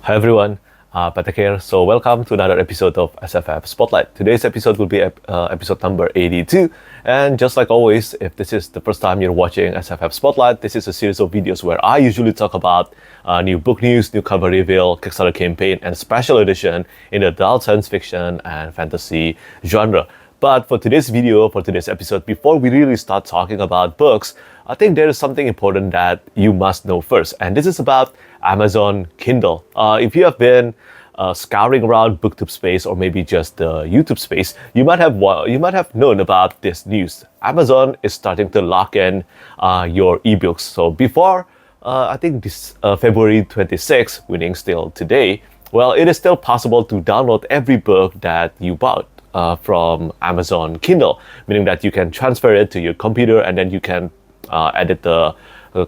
Hi everyone, Petrik here. So welcome to another episode of SFF Spotlight. Today's episode will be episode number 82. And just like always, if this is the first time you're watching SFF Spotlight, this is a series of videos where I usually talk about new book news, new cover reveal, Kickstarter campaign, and special edition in the adult science fiction and fantasy genre. But for today's video, for today's episode, before we really start talking about books, I think there is something important that you must know first. And this is about Amazon Kindle. If you have been scouring around booktube space or maybe just the YouTube space, you might have known about this news. Amazon is starting to lock in your ebooks. So before, I think this February 26th, meaning still today, well, it is still possible to download every book that you bought from Amazon Kindle, meaning that you can transfer it to your computer and then you can edit the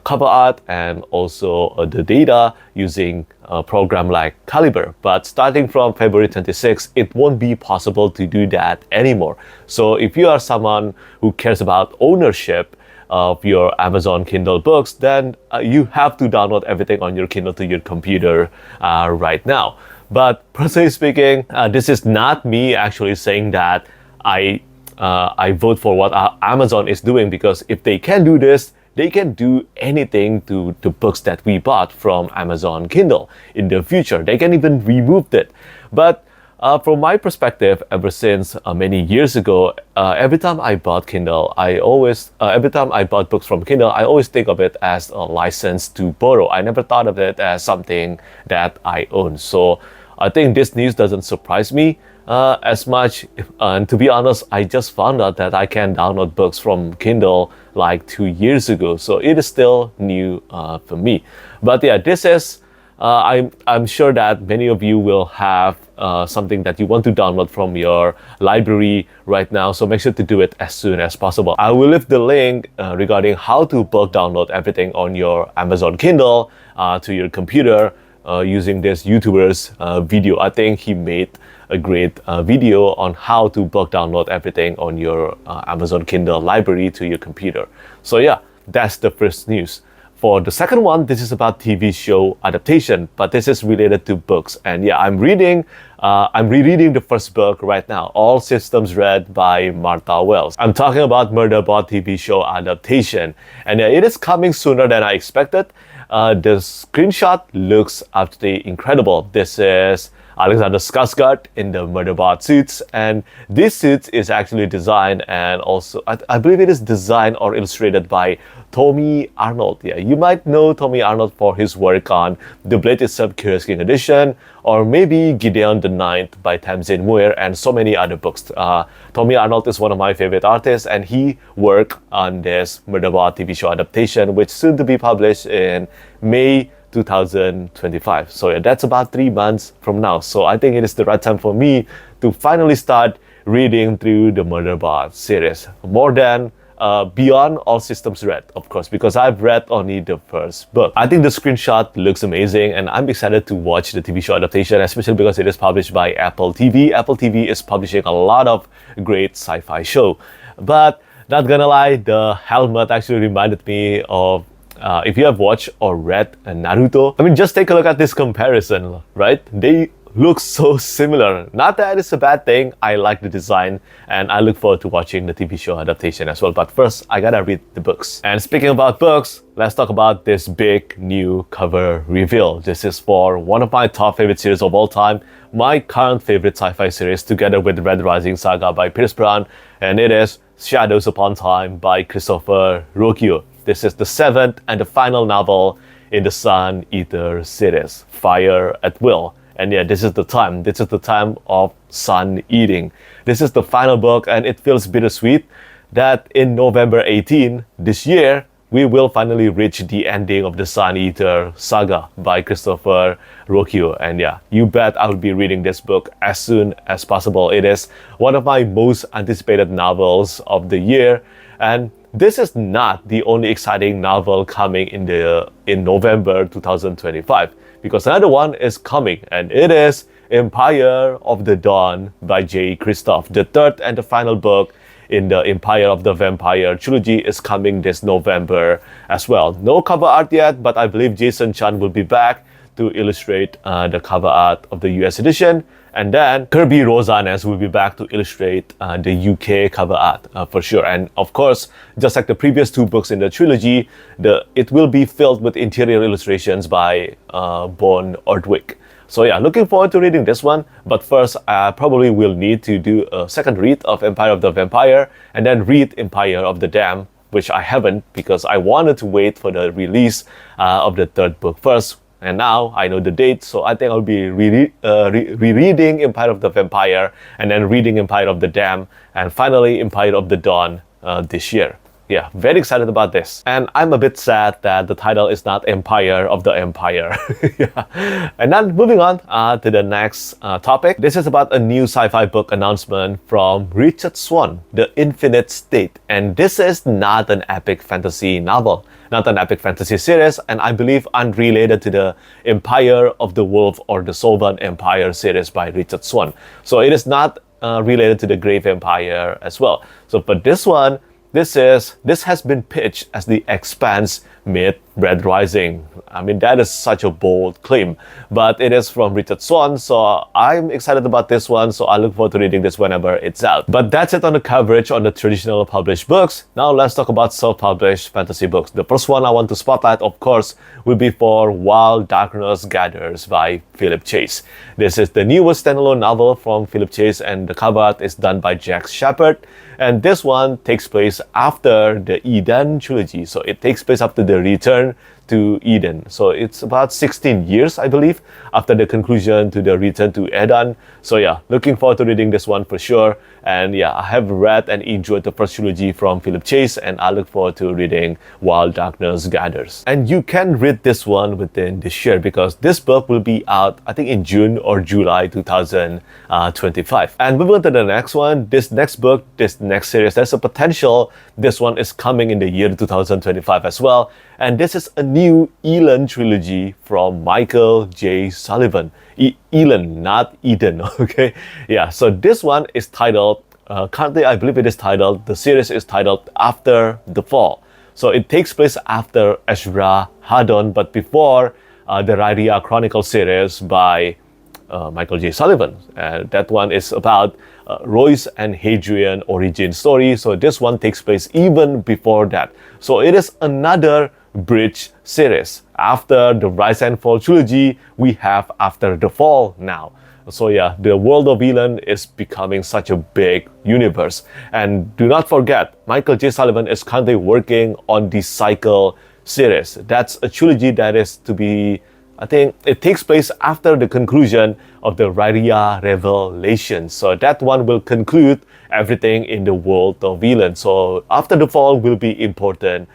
cover art and also the data using a program like Calibre. But starting from February 26th, it won't be possible to do that anymore. So if you are someone who cares about ownership of your Amazon Kindle books, then you have to download everything on your Kindle to your computer right now. But personally speaking, this is not me actually saying that I vote for what Amazon is doing, because if they can do this, they can do anything to the books that we bought from Amazon Kindle in the future. They can even remove it. But from my perspective, ever since many years ago, every time I bought Kindle, every time I bought books from Kindle, I always think of it as a license to borrow. I never thought of it as something that I own. So I think this news doesn't surprise me as much. And to be honest, I just found out that I can download books from Kindle like 2 years ago. So it is still new for me. But yeah, this is, I'm sure that many of you will have something that you want to download from your library right now. So make sure to do it as soon as possible. I will leave the link regarding how to bulk download everything on your Amazon Kindle to your computer using this YouTuber's video. I think he made a great video on how to bulk download everything on your Amazon Kindle library to your computer. So yeah, that's the first news. For the second one, this is about TV show adaptation, but this is related to books. And yeah, I'm rereading the first book right now, All Systems Red by Martha Wells. I'm talking about Murderbot TV show adaptation. And yeah, it is coming sooner than I expected. The screenshot looks absolutely incredible. This is Alexander Skarsgård in the Murderbot suits, and this suit is actually designed and also I believe it is designed or illustrated by Tommy Arnold. Yeah, you might know Tommy Arnold for his work on The Blade Itself Curious King Edition, or maybe Gideon the Ninth by Tamsin Muir, and so many other books. Tommy Arnold is one of my favorite artists, and he worked on this Murderbot TV show adaptation, which soon to be published in May 2025. So yeah, that's about 3 months from now. So I think it is the right time for me to finally start reading through the Murderbot series. More than beyond All Systems Red, of course, because I've read only the first book. I think the screenshot looks amazing, and I'm excited to watch the TV show adaptation, especially because it is published by Apple TV. Apple TV is publishing a lot of great sci-fi show. But not gonna lie, the helmet actually reminded me of if you have watched or read Naruto. I mean, just take a look at this comparison, right? They look so similar. Not that it's a bad thing. I like the design and I look forward to watching the TV show adaptation as well. But first, I gotta read the books. And speaking about books, let's talk about this big new cover reveal. This is for one of my top favorite series of all time, my current favorite sci-fi series, together with Red Rising Saga by Pierce Brown, and it is Shadows Upon Time by Christopher Ruocchio. This is the 7th and the final novel in the Sun Eater series, Fire at Will. And yeah, this is the time. This is the time of sun eating. This is the final book, and it feels bittersweet that in November 18 this year, we will finally reach the ending of the Sun Eater saga by Christopher Ruocchio. And yeah, you bet I will be reading this book as soon as possible. It is one of my most anticipated novels of the year, and this is not the only exciting novel coming in November 2025, because another one is coming, and it is Empire of the Dawn by J. Kristoff. The third and the final book in the Empire of the Vampire trilogy is coming this November as well. No cover art yet, but I believe Jason Chan will be back to illustrate the cover art of the US edition. And then Kirby Rosanes will be back to illustrate the UK cover art for sure. And of course, just like the previous 2 books in the trilogy, it will be filled with interior illustrations by Bon Ordwig. So yeah, looking forward to reading this one. But first, I probably will need to do a second read of Empire of the Vampire and then read Empire of the Dam, which I haven't because I wanted to wait for the release of the 3rd book first. And now I know the date, so I think I'll be rereading Empire of the Vampire and then reading Empire of the Dam and finally Empire of the Dawn this year. Yeah, very excited about this. And I'm a bit sad that the title is not Empire of the Empire. Yeah. And then moving on to the next topic. This is about a new sci-fi book announcement from Richard Swan, The Infinite State. And this is not an epic fantasy novel, not an epic fantasy series, and I believe unrelated to the Empire of the Wolf or the Sylvan Empire series by Richard Swan. So it is not related to the Grave Empire as well. So for this one, this has been pitched as The Expanse meet Red Rising. I mean, that is such a bold claim, but it is from Richard Swan, so I'm excited about this one, so I look forward to reading this whenever it's out. But that's it on the coverage on the traditional published books. Now let's talk about self-published fantasy books. The first one I want to spotlight, of course, will be for While Darkness Gathers by Philip Chase. This is the newest standalone novel from Philip Chase, and the cover art is done by Jack Shepard. And this one takes place after the Eden trilogy, so it takes place after the return to Eden. So it's about 16 years, I believe, after the conclusion to the return to Eden. So yeah, looking forward to reading this one for sure. And yeah, I have read and enjoyed the first trilogy from Philip Chase, and I look forward to reading While Darkness Gathers. And you can read this one within this year because this book will be out, I think, in June or July 2025. And moving on to the next one, this next book, this next series, there's a potential this one is coming in the year 2025 as well. And this is a new Elan trilogy from Michael J. Sullivan. Elan, not Eden, okay? Yeah, so this one is titled, currently I believe it is titled, the series is titled After the Fall. So it takes place after Ezra Haddon, but before the Rhaeria Chronicle series by Michael J. Sullivan. That one is about Royce and Hadrian origin story. So this one takes place even before that. So it is another bridge series. After the Rise and Fall trilogy, we have After the Fall now. So yeah, the world of Elan is becoming such a big universe. And do not forget, Michael J. Sullivan is currently working on the Cycle series. That's a trilogy that is to be, I think it takes place after the conclusion of the Rhaeria Revelations. So that one will conclude everything in the world of Elan. So After the Fall will be important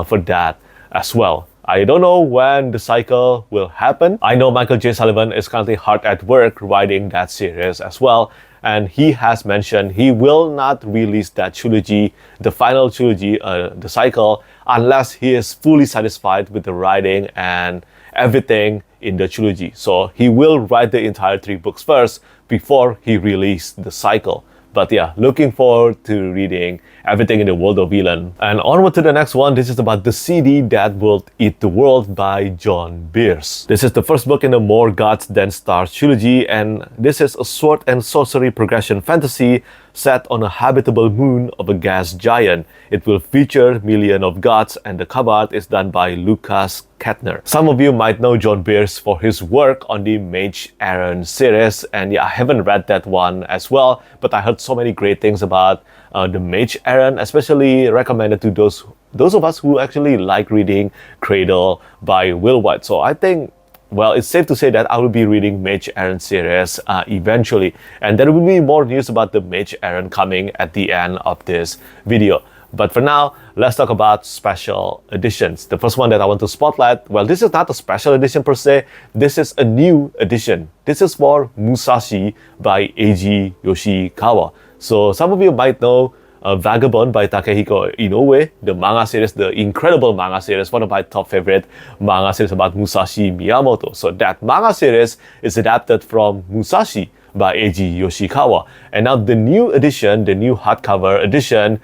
for that as well. I don't know when the cycle will happen. I know Michael J. Sullivan is currently hard at work writing that series as well. And he has mentioned he will not release that trilogy, the final trilogy, the cycle, unless he is fully satisfied with the writing and everything in the trilogy. So he will write the entire 3 books first before he released the cycle. But yeah, looking forward to reading everything in the world of Elan. And onward to the next one. This is about The City That Will Eat the World by John Bierce. This is the first book in the More Gods Than Stars trilogy, and this is a sword and sorcery progression fantasy set on a habitable moon of a gas giant. It will feature Million of Gods, and the cover art is done by Lukas Ketner. Some of you might know John Bierce for his work on the Mage Aaron series, and yeah, I haven't read that one as well, but I heard so many great things about the Mage Aaron, especially recommended to those of us who actually like reading Cradle by Will White. So I think, well, it's safe to say that I will be reading Mage Aaron series eventually, and there will be more news about the Mage Aaron coming at the end of this video. But for now, let's talk about special editions. The first one that I want to spotlight, well, this is not a special edition per se, this is a new edition. This is for Musashi by Eiji Yoshikawa. So some of you might know Vagabond by Takehiko Inoue, the manga series, the incredible manga series, one of my top favorite manga series about Musashi Miyamoto. So that manga series is adapted from Musashi by Eiji Yoshikawa. And now the new edition, the new hardcover edition,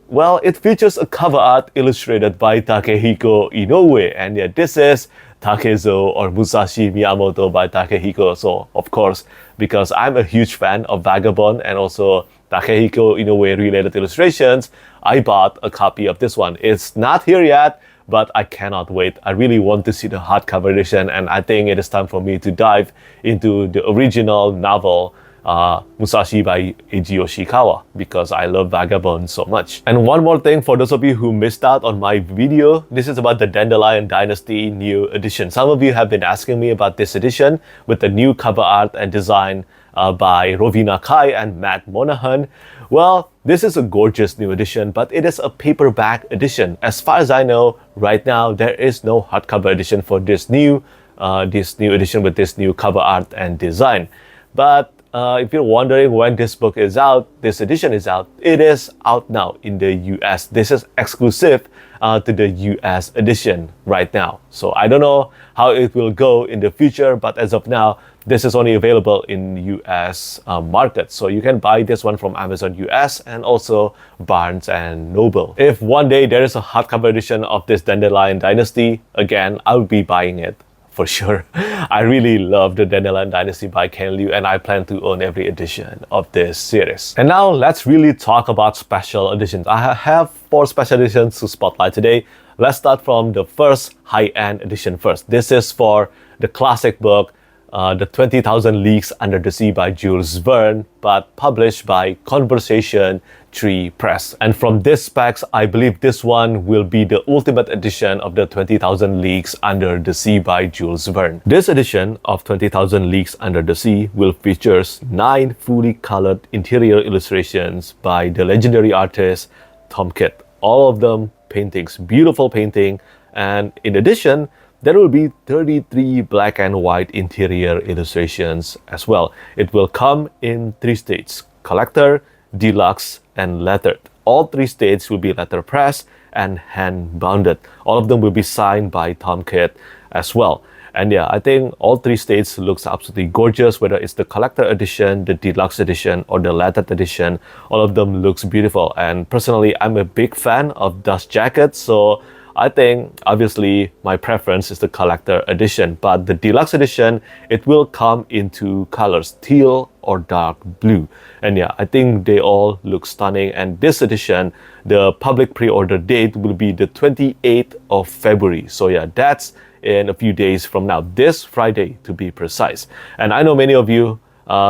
well, it features a cover art illustrated by Takehiko Inoue. And yeah, this is Takezo or Musashi Miyamoto by Takehiko. So of course, because I'm a huge fan of Vagabond and also Takehiko Inoue related illustrations, I bought a copy of this one. It's not here yet, but I cannot wait. I really want to see the hardcover edition, and I think it is time for me to dive into the original novel Musashi by Eiji Yoshikawa, because I love Vagabond so much. And one more thing for those of you who missed out on my video, this is about the Dandelion Dynasty new edition. Some of you have been asking me about this edition with the new cover art and design by Rovina Cai and Matt Monahan. Well, this is a gorgeous new edition, but it is a paperback edition. As far as I know, right now there is no hardcover edition for this new edition with this new cover art and design. But if you're wondering when this book is out, this edition is out, it is out now in the US. This is exclusive to the US edition right now. So I don't know how it will go in the future, but as of now, this is only available in US market. So you can buy this one from Amazon US and also Barnes and Noble. If one day there is a hardcover edition of this Dandelion Dynasty, again, I'll be buying it for sure. I really love the Dandelion Dynasty by Ken Liu, and I plan to own every edition of this series. And now let's really talk about special editions. I have 4 special editions to spotlight today. Let's start from the first high-end edition first. This is for the classic book, The 20,000 Leagues Under the Sea by Jules Verne, but published by Conversation Tree Press. And from this specs, I believe this one will be the ultimate edition of the 20,000 Leagues Under the Sea by Jules Verne. This edition of 20,000 Leagues Under the Sea will feature 9 fully colored interior illustrations by the legendary artist Tom Kitt. All of them paintings, beautiful painting, and in addition, there will be 33 black and white interior illustrations as well. It will come in 3 states: collector, deluxe, and lettered. All 3 states will be letterpress and hand-bounded. All of them will be signed by Tom Kitt as well. And yeah, I think all 3 states looks absolutely gorgeous, whether it's the collector edition, the deluxe edition, or the lettered edition. All of them looks beautiful. And personally, I'm a big fan of dust jackets, so I think obviously my preference is the collector edition, but the deluxe edition, it will come into colors teal or dark blue. And yeah, I think they all look stunning. And this edition, the public pre-order date will be the 28th of February. So yeah, that's in a few days from now, this Friday to be precise. And I know many of you,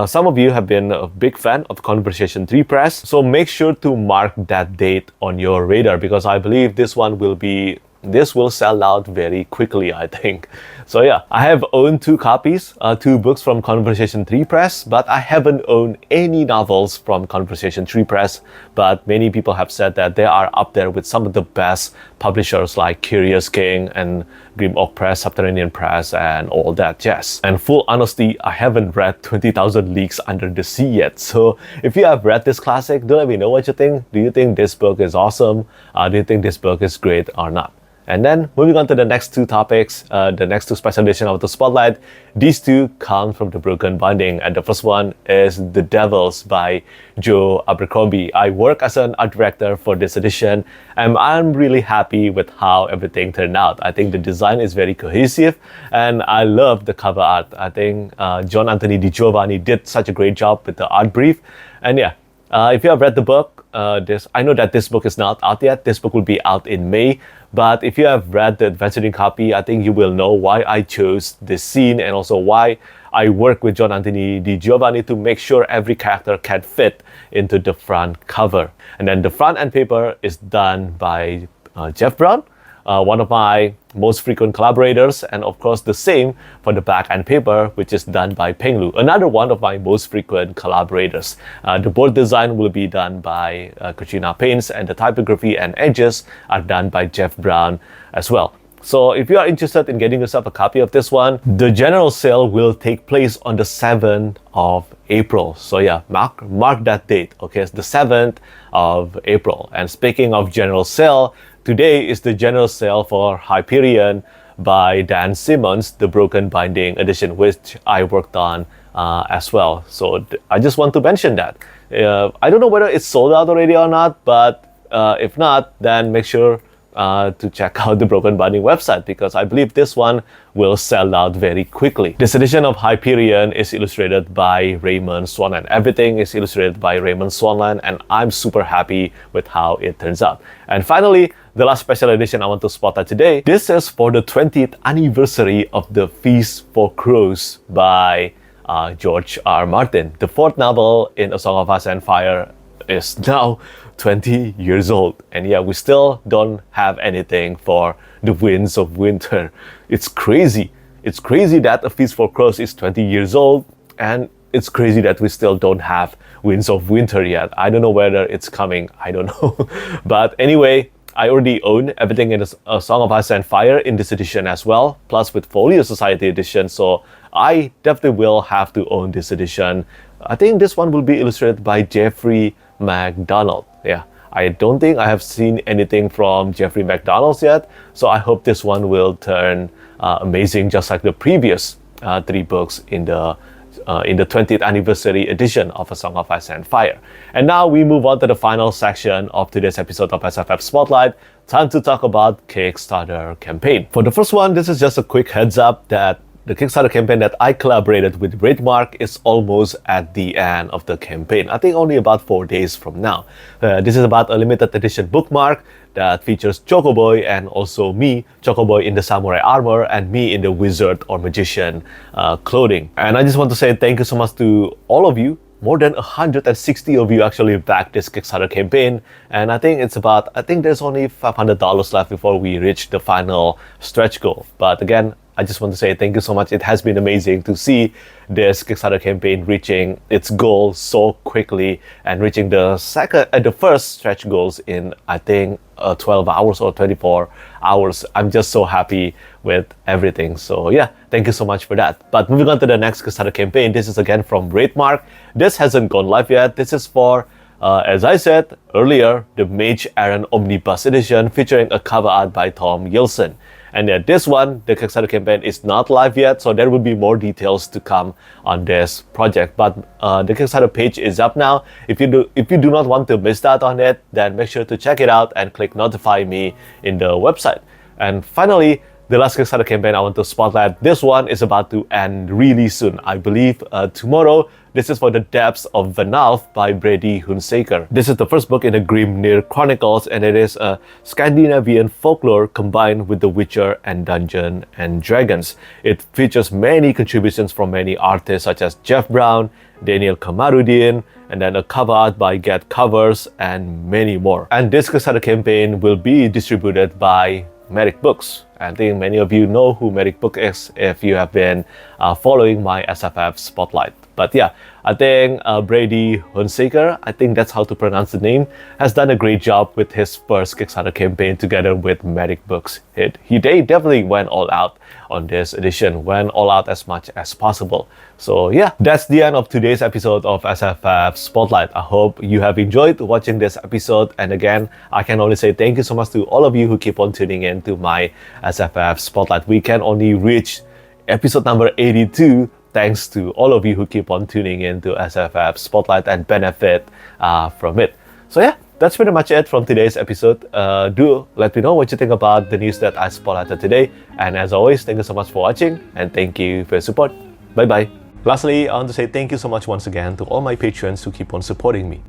some of you have been a big fan of Conversation Tree Press, so make sure to mark that date on your radar, because I believe this will sell out very quickly, I think. So yeah, I have owned 2 copies, 2 books from Conversation Tree Press, but I haven't owned any novels from Conversation Tree Press. But many people have said that they are up there with some of the best publishers like Curious King and Grim Oak Press, Subterranean Press, and all that jazz. And full honesty, I haven't read 20,000 Leagues Under the Sea yet. So if you have read this classic, do let me know what you think. Do you think this book is awesome? Do you think this book is great or not? And then moving on to the next 2 topics, the next 2 special editions of the Spotlight. These 2 come from the Broken Binding, and the first one is The Devils by Joe Abercrombie. I work as an art director for this edition, and I'm really happy with how everything turned out. I think the design is very cohesive, and I love the cover art. I think John Anthony Di Giovanni did such a great job with the art brief. And yeah, if you have read the book, I know that this book is not out yet. This book will be out in May. But if you have read the advanced copy, I think you will know why I chose this scene, and also why I work with John Anthony Di Giovanni to make sure every character can fit into the front cover. And then the front end paper is done by Jeff Brown, one of my most frequent collaborators, and of course the same for the back end paper, which is done by Peng Lu, another one of my most frequent collaborators. The board design will be done by Catrina Paints, and the typography and edges are done by Jeff Brown as well. So if you are interested in getting yourself a copy of this one, the general sale will take place on the 7th of April. So yeah, mark that date, okay? It's the 7th of April. And speaking of general sale, today is the general sale for Hyperion by Dan Simmons, the Broken Binding edition, which I worked on as well. So I just want to mention that. I don't know whether it's sold out already or not, but if not, then make sure to check out the Broken Binding website, because I believe this one will sell out very quickly. This edition of Hyperion is illustrated by Raymond Swanland. Everything is illustrated by Raymond Swanland, and I'm super happy with how it turns out. And finally, the last special edition I want to spotlight today. This is for the 20th anniversary of The Feast for Crows by George R. Martin. The fourth novel in A Song of Ice and Fire is now 20 years old, and yeah, we still don't have anything for The Winds of Winter. It's crazy. It's crazy that A Feast for Crows is 20 years old, and it's crazy that we still don't have Winds of Winter yet. I don't know whether it's coming, I don't know. But anyway, I already own everything in A Song of Ice and Fire in this edition as well, plus with Folio Society edition, so I definitely will have to own this edition. I think this one will be illustrated by Jeffrey MacDonald. Yeah, I don't think I have seen anything from Jeffrey MacDonald yet, so I hope this one will turn amazing, just like the previous 3 books in the 20th anniversary edition of A Song of Ice and Fire. And now we move on to the final section of today's episode of SFF Spotlight. Time to talk about Kickstarter campaign. For the first one, this is just a quick heads up that the Kickstarter campaign that I collaborated with Wraithmarked is almost at the end of the campaign. I think only about 4 days from now. This is about a limited edition bookmark that features Chocoboy and also me, Chocoboy in the samurai armor and me in the wizard or magician clothing. And I just want to say thank you so much to all of you. More than 160 of you actually backed this Kickstarter campaign, and I think there's only $500 left before we reach the final stretch goal. But again, I just want to say thank you so much. It has been amazing to see this Kickstarter campaign reaching its goal so quickly and reaching the first stretch goals in, I think, 12 hours or 24 hours. I'm just so happy with everything. So yeah, thank you so much for that. But moving on to the next Kickstarter campaign, this is again from Wraithmarked. This hasn't gone live yet. This is for, as I said earlier, the Mage Aaron Omnibus Edition featuring a cover art by Tom Yelson. And this one, the Kickstarter campaign is not live yet, so there will be more details to come on this project. But the Kickstarter page is up now. If you do not want to miss out on it, then make sure to check it out and click notify me in the website. And finally, the last Kickstarter campaign I want to spotlight. This one is about to end really soon. I believe tomorrow. This is for The Depths of Vanalf by Brady Hunsaker. This is the first book in the Grimnir Chronicles, and it is a Scandinavian folklore combined with The Witcher and Dungeons and Dragons. It features many contributions from many artists such as Jeff Brown, Daniel Kamarudin, and then a cover art by Get Covers, and many more. And this Kickstarter campaign will be distributed by Merrick Books. I think many of you know who Merrick Book is if you have been following my SFF Spotlight. But yeah, I think Brady Hunsaker, I think that's how to pronounce the name, has done a great job with his first Kickstarter campaign together with Merrick Books. They definitely went all out on this edition, went all out as much as possible. So yeah, that's the end of today's episode of SFF Spotlight. I hope you have enjoyed watching this episode. And again, I can only say thank you so much to all of you who keep on tuning in to my SFF Spotlight. We can only reach episode number 82 thanks to all of you who keep on tuning in to SFF Spotlight and benefit from it. So yeah, that's pretty much it from today's episode. Do let me know what you think about the news that I spotlighted today. And as always, thank you so much for watching and thank you for your support. Bye bye. Lastly, I want to say thank you so much once again to all my patrons who keep on supporting me.